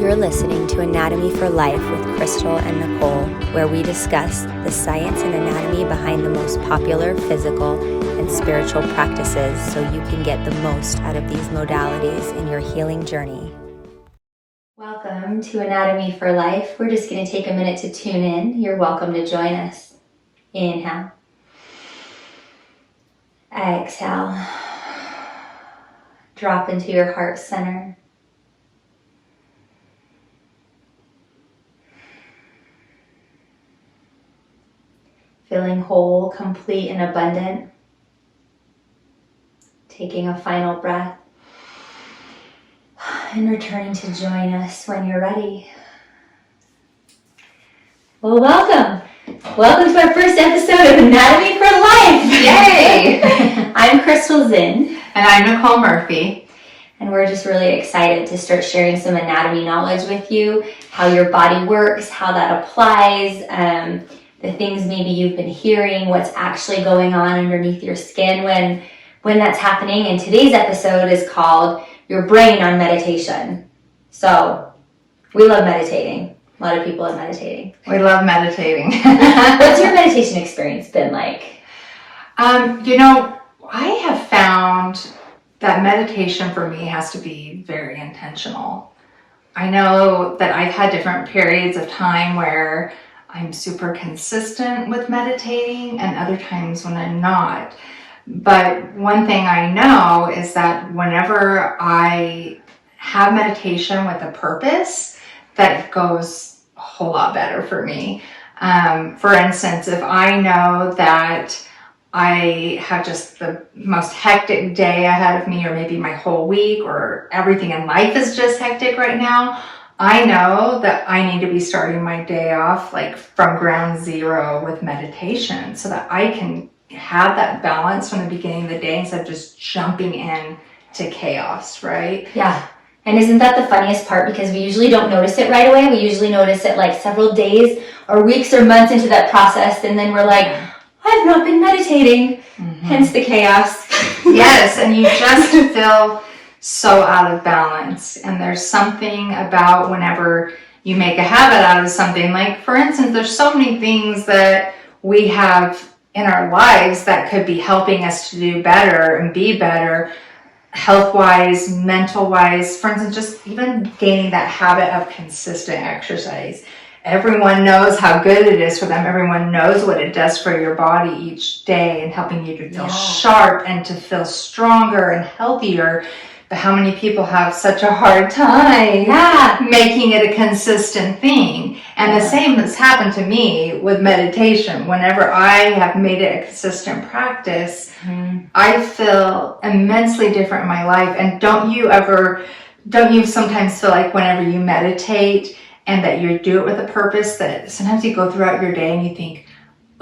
You're listening to Anatomy for Life with Crystal and Nicole, where we discuss the science and anatomy behind the most popular physical and spiritual practices so you can get the most out of these modalities in your healing journey. Welcome to Anatomy for Life. We're just going to take a minute to tune in. You're welcome to join us. Inhale. Exhale. Drop into your heart center. Feeling whole, complete, and abundant. Taking a final breath. And returning to join us when you're ready. Well, welcome. Welcome to our first episode of Anatomy for Life. Yay! I'm Crystal Zinn. And I'm Nicole Murphy. And we're just really excited to start sharing some anatomy knowledge with you, how your body works, how that applies, the things maybe you've been hearing, what's actually going on underneath your skin when that's happening. And today's episode is called Your Brain on Meditation. So we love meditating. A lot of people are meditating. We love meditating. What's your meditation experience been like? I have found that meditation for me has to be very intentional. I know that I've had different periods of time where I'm super consistent with meditating and other times when I'm not. But one thing I know is that whenever I have meditation with a purpose, that it goes a whole lot better for me. For instance, if I know that I have just the most hectic day ahead of me, or maybe my whole week, or everything in life is just hectic right now, I know that I need to be starting my day off like from ground zero with meditation so that I can have that balance from the beginning of the day instead of just jumping in to chaos, right? Yeah. And isn't that the funniest part? Because we usually don't notice it right away. We usually notice it like several days or weeks or months into that process. And then we're like, I've not been meditating. Hence the chaos. Yes. And you just feel so out of balance. And there's something about whenever you make a habit out of something, like for instance, there's so many things that we have in our lives that could be helping us to do better and be better, health-wise, mental-wise. For instance, just even gaining that habit of consistent exercise. Everyone knows how good it is for them. Everyone knows what it does for your body each day and helping you to feel sharp and to feel stronger and healthier. But how many people have such a hard time making it a consistent thing? And the same has happened to me with meditation. Whenever I have made it a consistent practice, I feel immensely different in my life. And don't you sometimes feel like whenever you meditate and that you do it with a purpose, that sometimes you go throughout your day and you think,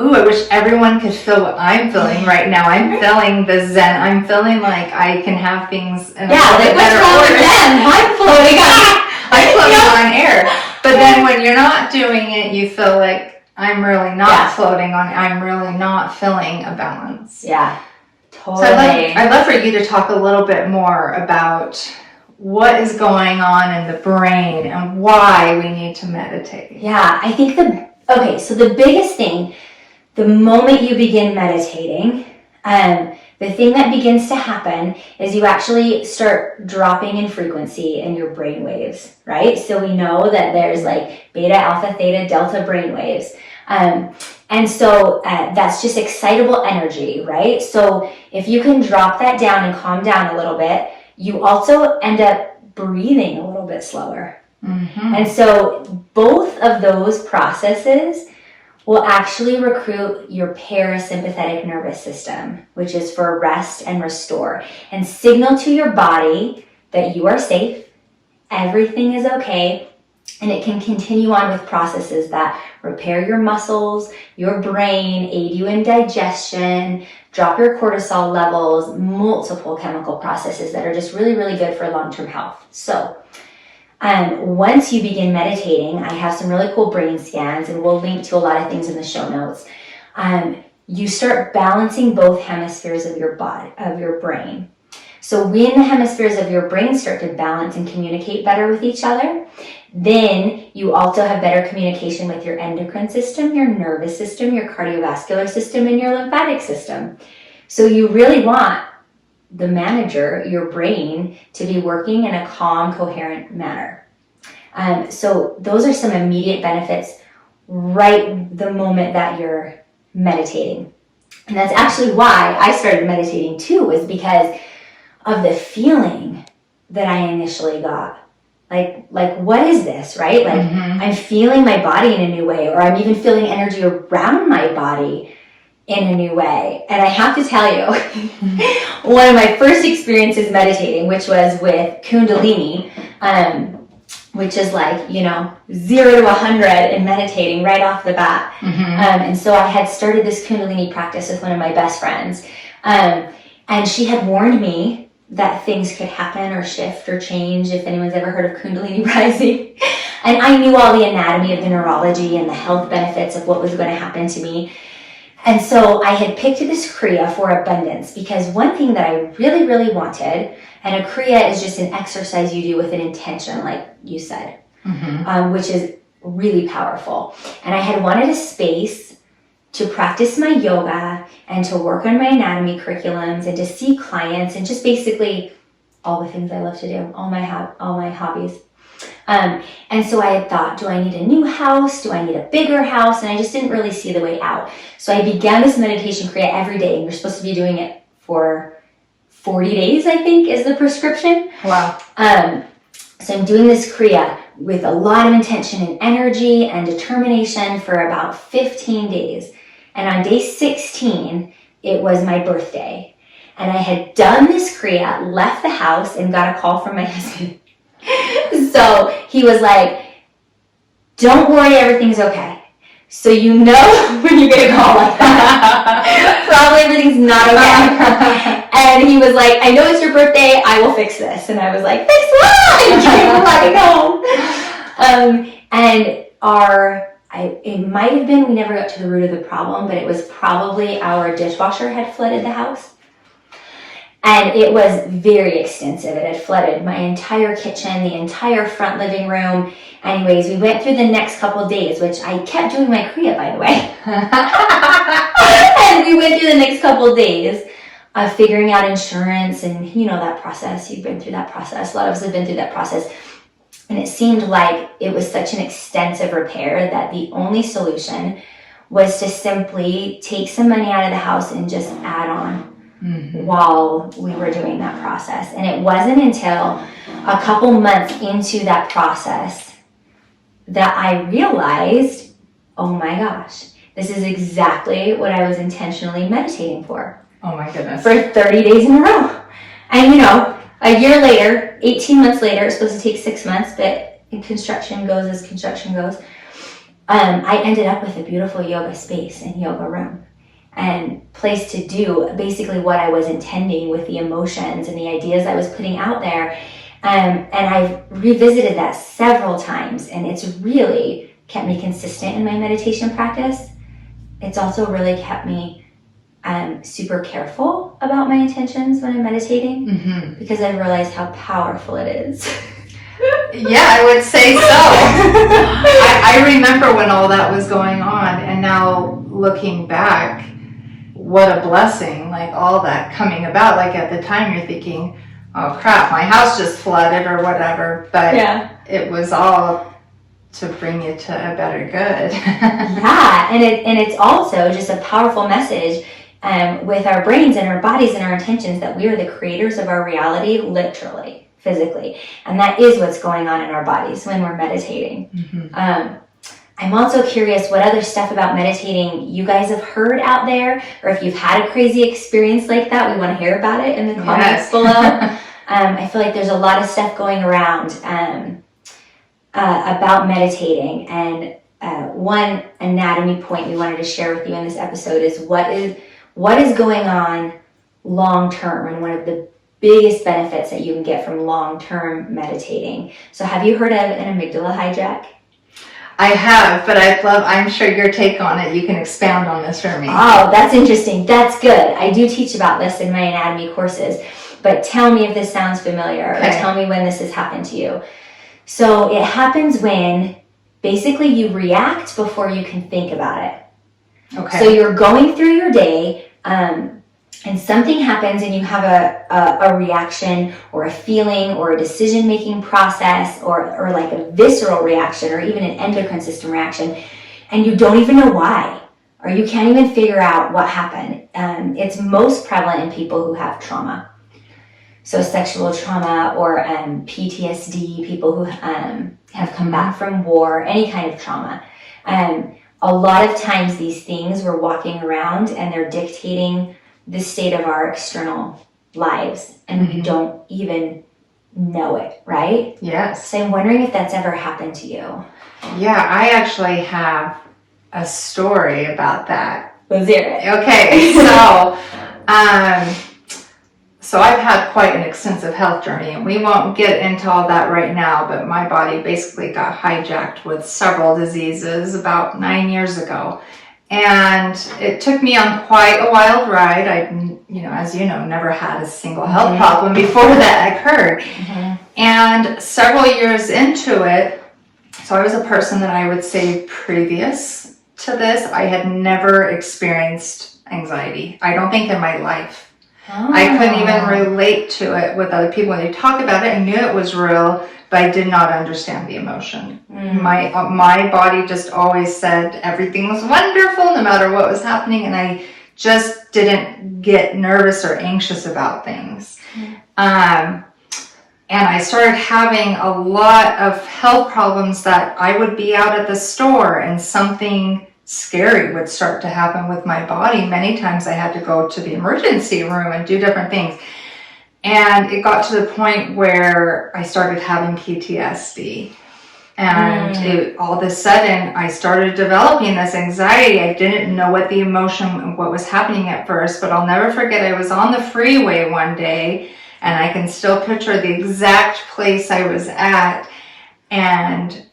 ooh, I wish everyone could feel what I'm feeling right now. I'm feeling the Zen. I'm feeling like I can have things in a like better order. I'm floating on. I'm floating on air. But then when you're not doing it, you feel like I'm really not floating on. I'm really not feeling a balance. Yeah, totally. So I'd love for you to talk a little bit more about what is going on in the brain and why we need to meditate. Yeah, I think so the biggest thing, the moment you begin meditating, the thing that begins to happen is you actually start dropping in frequency in your brain waves, right? So we know that there's like beta, alpha, theta, delta brain waves. And so that's just excitable energy, right? So if you can drop that down and calm down a little bit, you also end up breathing a little bit slower. And so both of those processes will actually recruit your parasympathetic nervous system, which is for rest and restore, and signal to your body that you are safe, everything is okay, and it can continue on with processes that repair your muscles, your brain, aid you in digestion, drop your cortisol levels, multiple chemical processes that are just really, really good for long-term health. So once you begin meditating, I have some really cool brain scans, and we'll link to a lot of things in the show notes. You start balancing both hemispheres of your body, of your brain. So when the hemispheres of your brain start to balance and communicate better with each other, then you also have better communication with your endocrine system, your nervous system, your cardiovascular system, and your lymphatic system. So you really want the manager, your brain, to be working in a calm, coherent manner. So those are some immediate benefits right the moment that you're meditating. And that's actually why I started meditating too, was because of the feeling that I initially got. Like what is this, right? Like I'm feeling my body in a new way, or I'm even feeling energy around my body in a new way. And I have to tell you, one of my first experiences meditating, which was with Kundalini, which is like, 0 to 100 in meditating right off the bat. And so I had started this Kundalini practice with one of my best friends. And she had warned me that things could happen or shift or change, if anyone's ever heard of Kundalini rising. And I knew all the anatomy of the neurology and the health benefits of what was going to happen to me. And so I had picked this Kriya for abundance, because one thing that I really, really wanted, and a Kriya is just an exercise you do with an intention, like you said, which is really powerful. And I had wanted a space to practice my yoga and to work on my anatomy curriculums and to see clients and just basically all the things I love to do, all my hobbies. And so I had thought, do I need a new house? Do I need a bigger house? And I just didn't really see the way out. So I began this meditation Kriya every day, and you're supposed to be doing it for 40 days, I think, is the prescription. Wow. So I'm doing this Kriya with a lot of intention and energy and determination for about 15 days. And on day 16, it was my birthday. And I had done this Kriya, left the house, and got a call from my husband. So he was like, don't worry, everything's okay. So when you get a call like that, probably everything's not okay. And he was like, I know it's your birthday, I will fix this. And I was like, fix what? I'm running home. It might have been, we never got to the root of the problem, but it was probably our dishwasher had flooded the house. And it was very extensive. It had flooded my entire kitchen, the entire front living room. Anyways, we went through the next couple of days, which I kept doing my Kriya, by the way. And we went through the next couple of days of figuring out insurance and, that process. You've been through that process. A lot of us have been through that process. And it seemed like it was such an extensive repair that the only solution was to simply take some money out of the house and just add on. While we were doing that process. And it wasn't until a couple months into that process that I realized, oh my gosh, this is exactly what I was intentionally meditating for. Oh my goodness. For 30 days in a row. And a year later, 18 months later, it's supposed to take 6 months, but construction goes as construction goes. I ended up with a beautiful yoga space and yoga room. And place to do basically what I was intending with the emotions and the ideas I was putting out there. And I've revisited that several times, and it's really kept me consistent in my meditation practice. It's also really kept me super careful about my intentions when I'm meditating, because I've realized how powerful it is. Yeah, I would say so. I remember when all that was going on, and now looking back, what a blessing, like all that coming about. Like at the time you're thinking, oh crap, my house just flooded or whatever, but It was all to bring you to a better good. Yeah, and it's also just a powerful message with our brains and our bodies and our intentions that we are the creators of our reality, literally, physically. And that is what's going on in our bodies when we're meditating. I'm also curious what other stuff about meditating you guys have heard out there, or if you've had a crazy experience like that, we want to hear about it in the comments below. I feel like there's a lot of stuff going around about meditating, and one anatomy point we wanted to share with you in this episode is what is going on long term, and one of the biggest benefits that you can get from long term meditating. So have you heard of an amygdala hijack? I have, but I'm sure your take on it, you can expound on this for me. Oh, that's interesting. That's good. I do teach about this in my anatomy courses. but tell me if this sounds familiar, or tell me when this has happened to you. So it happens when basically you react before you can think about it. Okay. So you're going through your day, and something happens and you have a reaction or a feeling or a decision-making process or like a visceral reaction or even an endocrine system reaction, and you don't even know why, or you can't even figure out what happened. It's most prevalent in people who have trauma. So sexual trauma or PTSD, people who have come back from war, any kind of trauma. A lot of times these things we're walking around and they're dictating the state of our external lives, and we don't even know it, right? Yes. So I'm wondering if that's ever happened to you. Yeah, I actually have a story about that. Let's hear it. Okay, so I've had quite an extensive health journey, and we won't get into all that right now, but my body basically got hijacked with several diseases about 9 years ago. And it took me on quite a wild ride. I, as you know, never had a single health problem before that occurred. And several years into it, so I was a person that I would say previous to this, I had never experienced anxiety. I don't think in my life. I couldn't even relate to it with other people. When they talk about it, I knew it was real, but I did not understand the emotion. My body just always said everything was wonderful no matter what was happening, and I just didn't get nervous or anxious about things. And I started having a lot of health problems that I would be out at the store and something scary would start to happen with my body. Many times I had to go to the emergency room and do different things. And it got to the point where I started having PTSD. And all of a sudden, I started developing this anxiety. I didn't know what the emotion, what was happening at first, but I'll never forget, I was on the freeway one day, and I can still picture the exact place I was at. And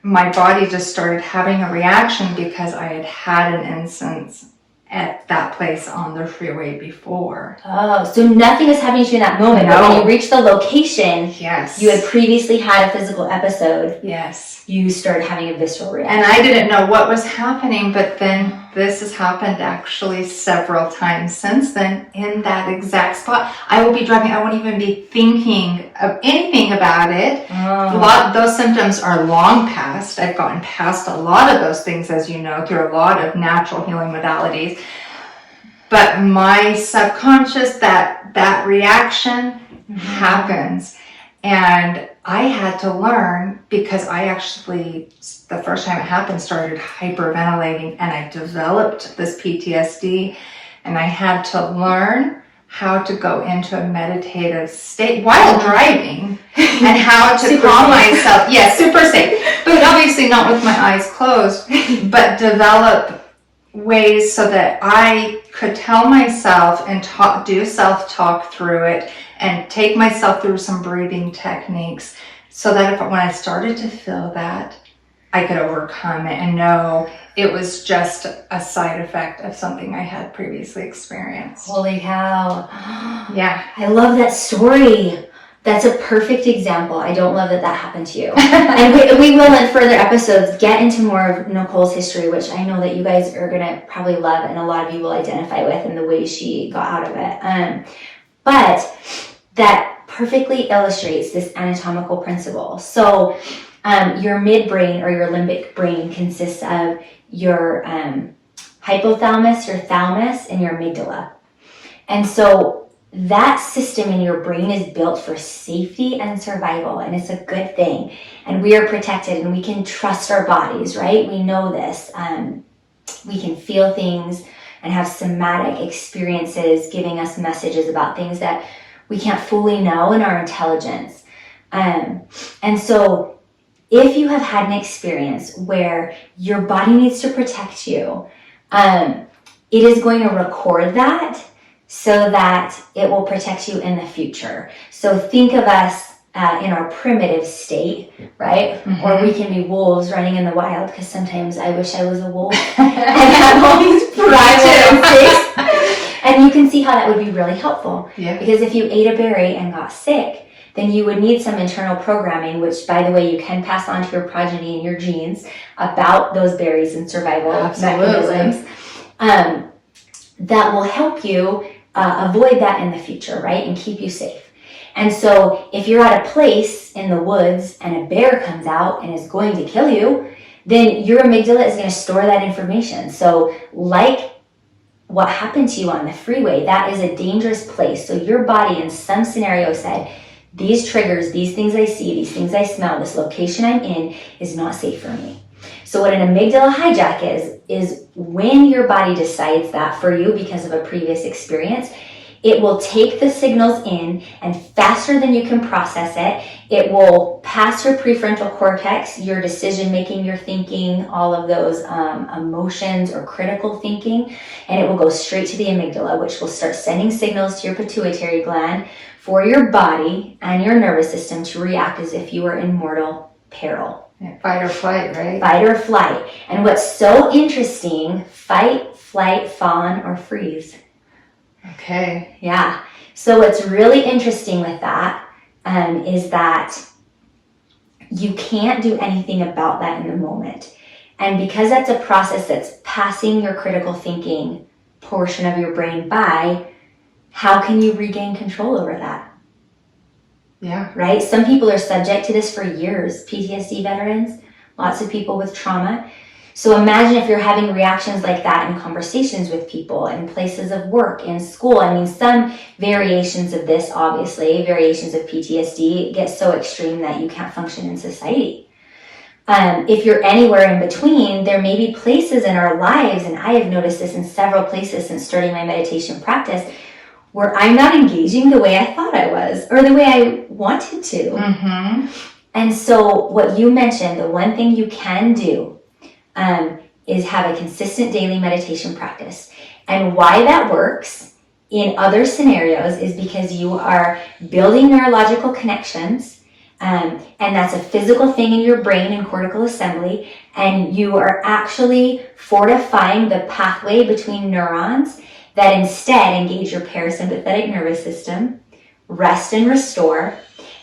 my body just started having a reaction because I had had an instance at that place on the freeway before. Oh, so nothing is happening to you in that moment. No. But when you reach the location, yes, you had previously had a physical episode. Yes. You started having a visceral reaction. And I didn't know what was happening, but then this has happened actually several times since then in that exact spot. I will be driving, I won't even be thinking of anything about it. Those symptoms are long past. I've gotten past a lot of those things, as you know, through a lot of natural healing modalities. But my subconscious, that reaction happens. And I had to learn, because I actually, the first time it happened, started hyperventilating, and I developed this PTSD, and I had to learn how to go into a meditative state while driving and how to calm myself. Yes, super safe, but obviously not with my eyes closed, but develop ways so that I could tell myself and do self-talk through it and take myself through some breathing techniques so that when I started to feel that, I could overcome it and know it was just a side effect of something I had previously experienced. Holy cow. Yeah. I love that story. That's a perfect example. I don't love that happened to you. And we will in further episodes get into more of Nicole's history, which I know that you guys are going to probably love and a lot of you will identify with in the way she got out of it. But that perfectly illustrates this anatomical principle. So your midbrain or your limbic brain consists of your hypothalamus, your thalamus, and your amygdala. And so that system in your brain is built for safety and survival, and it's a good thing. And we are protected, and we can trust our bodies, right? We know this. We can feel things and have somatic experiences giving us messages about things that we can't fully know in our intelligence. And so if you have had an experience where your body needs to protect you, it is going to record that so that it will protect you in the future. So think of us in our primitive state, right? Mm-hmm. Or we can be wolves running in the wild, because sometimes I wish I was a wolf and have all these primal instincts. And you can see how that would be really helpful. Yeah. Because if you ate a berry and got sick, then you would need some internal programming, which, by the way, you can pass on to your progeny and your genes about those berries and survival mechanisms. That will help you avoid that in the future, right? And keep you safe. And so if you're at a place in the woods and a bear comes out and is going to kill you, then your amygdala is going to store that information. So like what happened to you on the freeway, that is a dangerous place. So your body in some scenario said, these triggers, these things I see, these things I smell, this location I'm in is not safe for me. So what an amygdala hijack is when your body decides that for you because of a previous experience, it will take the signals in, and faster than you can process it, it will pass your prefrontal cortex, your decision making, your thinking, all of those emotions or critical thinking, and it will go straight to the amygdala, which will start sending signals to your pituitary gland for your body and your nervous system to react as if you were in mortal peril. Yeah, fight or flight, right? Fight or flight. And what's so interesting, fight, flight, fawn, or freeze. Okay. Yeah. So what's really interesting with that is that you can't do anything about that in the moment. And because that's a process that's passing your critical thinking portion of your brain by, how can you regain control over that? Yeah. Right? Some people are subject to this for years. PTSD veterans, lots of people with trauma. So imagine if you're having reactions like that in conversations with people, in places of work, in school. I mean, some variations of this, obviously, variations of PTSD get so extreme that you can't function in society. If you're anywhere in between, there may be places in our lives, and I have noticed this in several places since starting my meditation practice, where I'm not engaging the way I thought I was, or the way I wanted to. Mm-hmm. And so what you mentioned, the one thing you can do is have a consistent daily meditation practice. And why that works in other scenarios is because you are building neurological connections, and that's a physical thing in your brain and cortical assembly, and you are actually fortifying the pathway between neurons that instead engage your parasympathetic nervous system, rest and restore.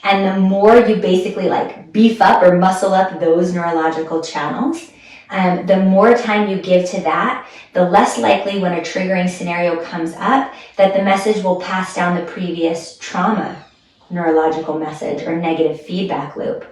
And the more you basically like beef up or muscle up those neurological channels, the more time you give to that, the less likely when a triggering scenario comes up that the message will pass down the previous trauma neurological message or negative feedback loop.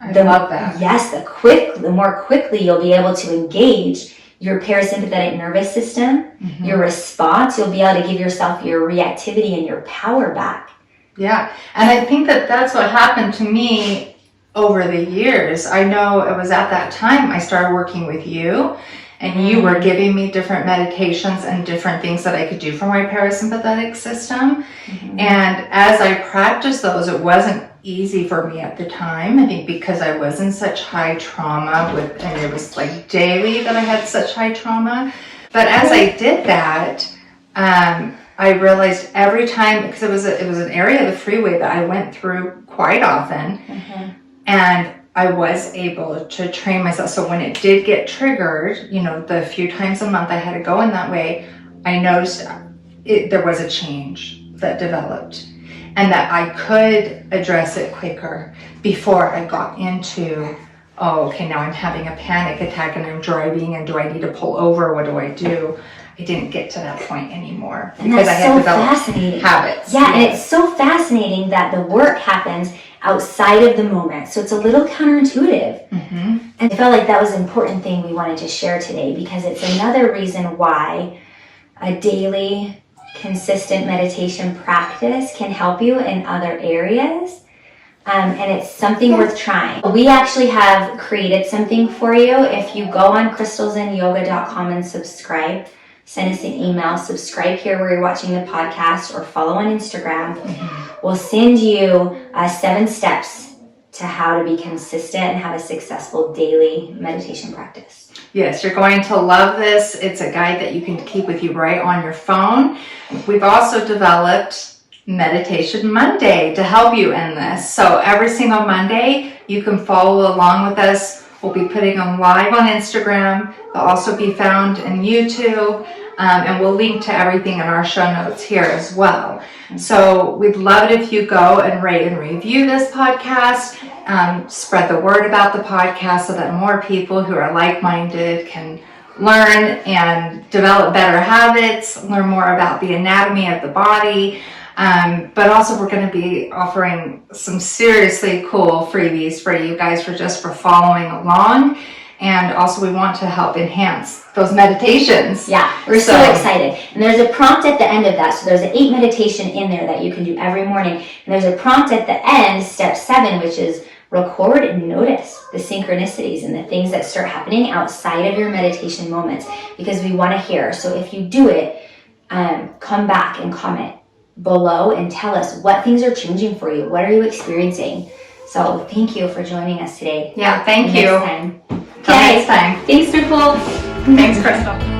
I love that. Yes, the more quickly you'll be able to engage your parasympathetic nervous system, your response, you'll be able to give yourself your reactivity and your power back. Yeah, and I think that that's what happened to me over the years. I know it was at that time I started working with you, and you were giving me different meditations and different things that I could do for my parasympathetic system. And as I practiced those, it wasn't easy for me at the time. I think because I was in such high trauma and it was like daily that I had such high trauma. But as I did that, I realized every time, because it was an area of the freeway that I went through quite often, and I was able to train myself. So when it did get triggered, the few times a month I had to go in that way, I noticed there was a change that developed, and that I could address it quicker before I got into, oh, okay, now I'm having a panic attack and I'm driving, and do I need to pull over? What do I do? I didn't get to that point anymore because I had developed habits. Yeah, and it's so fascinating that the work happens outside of the moment. So it's a little counterintuitive. And I felt like that was an important thing we wanted to share today, because it's another reason why a daily, consistent meditation practice can help you in other areas. And it's something worth trying. We actually have created something for you. If you go on crystalzinnyoga.com and subscribe, send us an email, subscribe here where you're watching the podcast, or follow on Instagram. We'll send you 7 steps to how to be consistent and have a successful daily meditation practice. Yes, you're going to love this. It's a guide that you can keep with you right on your phone. We've also developed Meditation Monday to help you in this. So every single Monday, you can follow along with us. We'll be putting them live on Instagram. They'll also be found in YouTube. And we'll link to everything in our show notes here as well. So we'd love it if you go and rate and review this podcast. Spread the word about the podcast so that more people who are like-minded can learn and develop better habits, learn more about the anatomy of the body. But also we're going to be offering some seriously cool freebies for you guys for following along. And also we want to help enhance those meditations. Yeah, we're so excited. And there's a prompt at the end of that. So there's an 8 meditation in there that you can do every morning. And there's a prompt at the end, step 7, which is record and notice the synchronicities and the things that start happening outside of your meditation moments, because we want to hear. So if you do it, come back and comment below and tell us what things are changing for you. What are you experiencing? So thank you for joining us today. Yeah, thank you. Next time. Till next time. Thanks, Nicole. Thanks, Crystal.